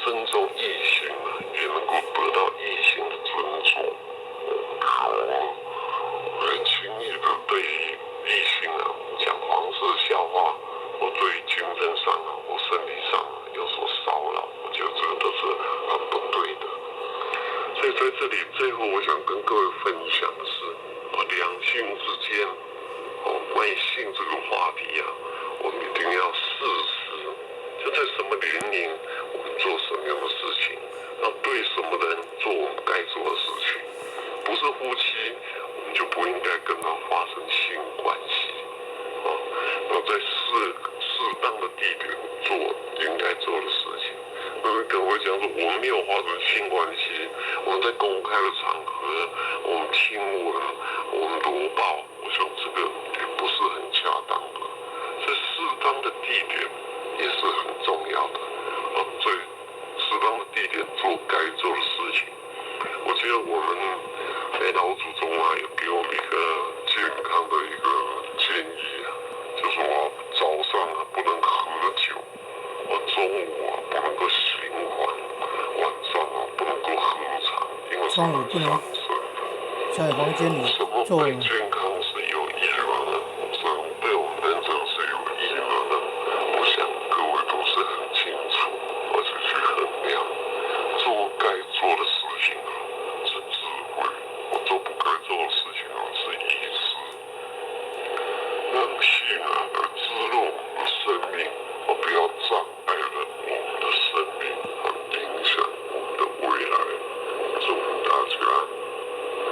尊重异性啊，也能够得到异性的尊重。我轻易的对异性啊讲黄色笑话，或对精神上啊或身体上啊有所骚扰，我觉得这个都是很不对的。所以在这里最后，我想跟各位分享的是，两性之间，关于性这个话题啊，我们一定要适时，就在什么年龄，我们做什么样的事情，要对什么人做我们该做的事情。不是夫妻，我们就不应该跟他发生性关系。要在适当的地点做应该做的事情。那么可能会讲说，我们没有发生性关系，我们在公开的场合，我们亲吻，我们搂抱，我想这个也不是很恰当的。在适当的地点也是很重要的。在适当的地点做该做的事情。我觉得我们老祖宗啊，有给我们一个健康的一个建议啊，就是说早上啊不能喝酒，中午啊不能够行欢，晚上啊不能够喝茶，因为中午不能在房间里什么做对健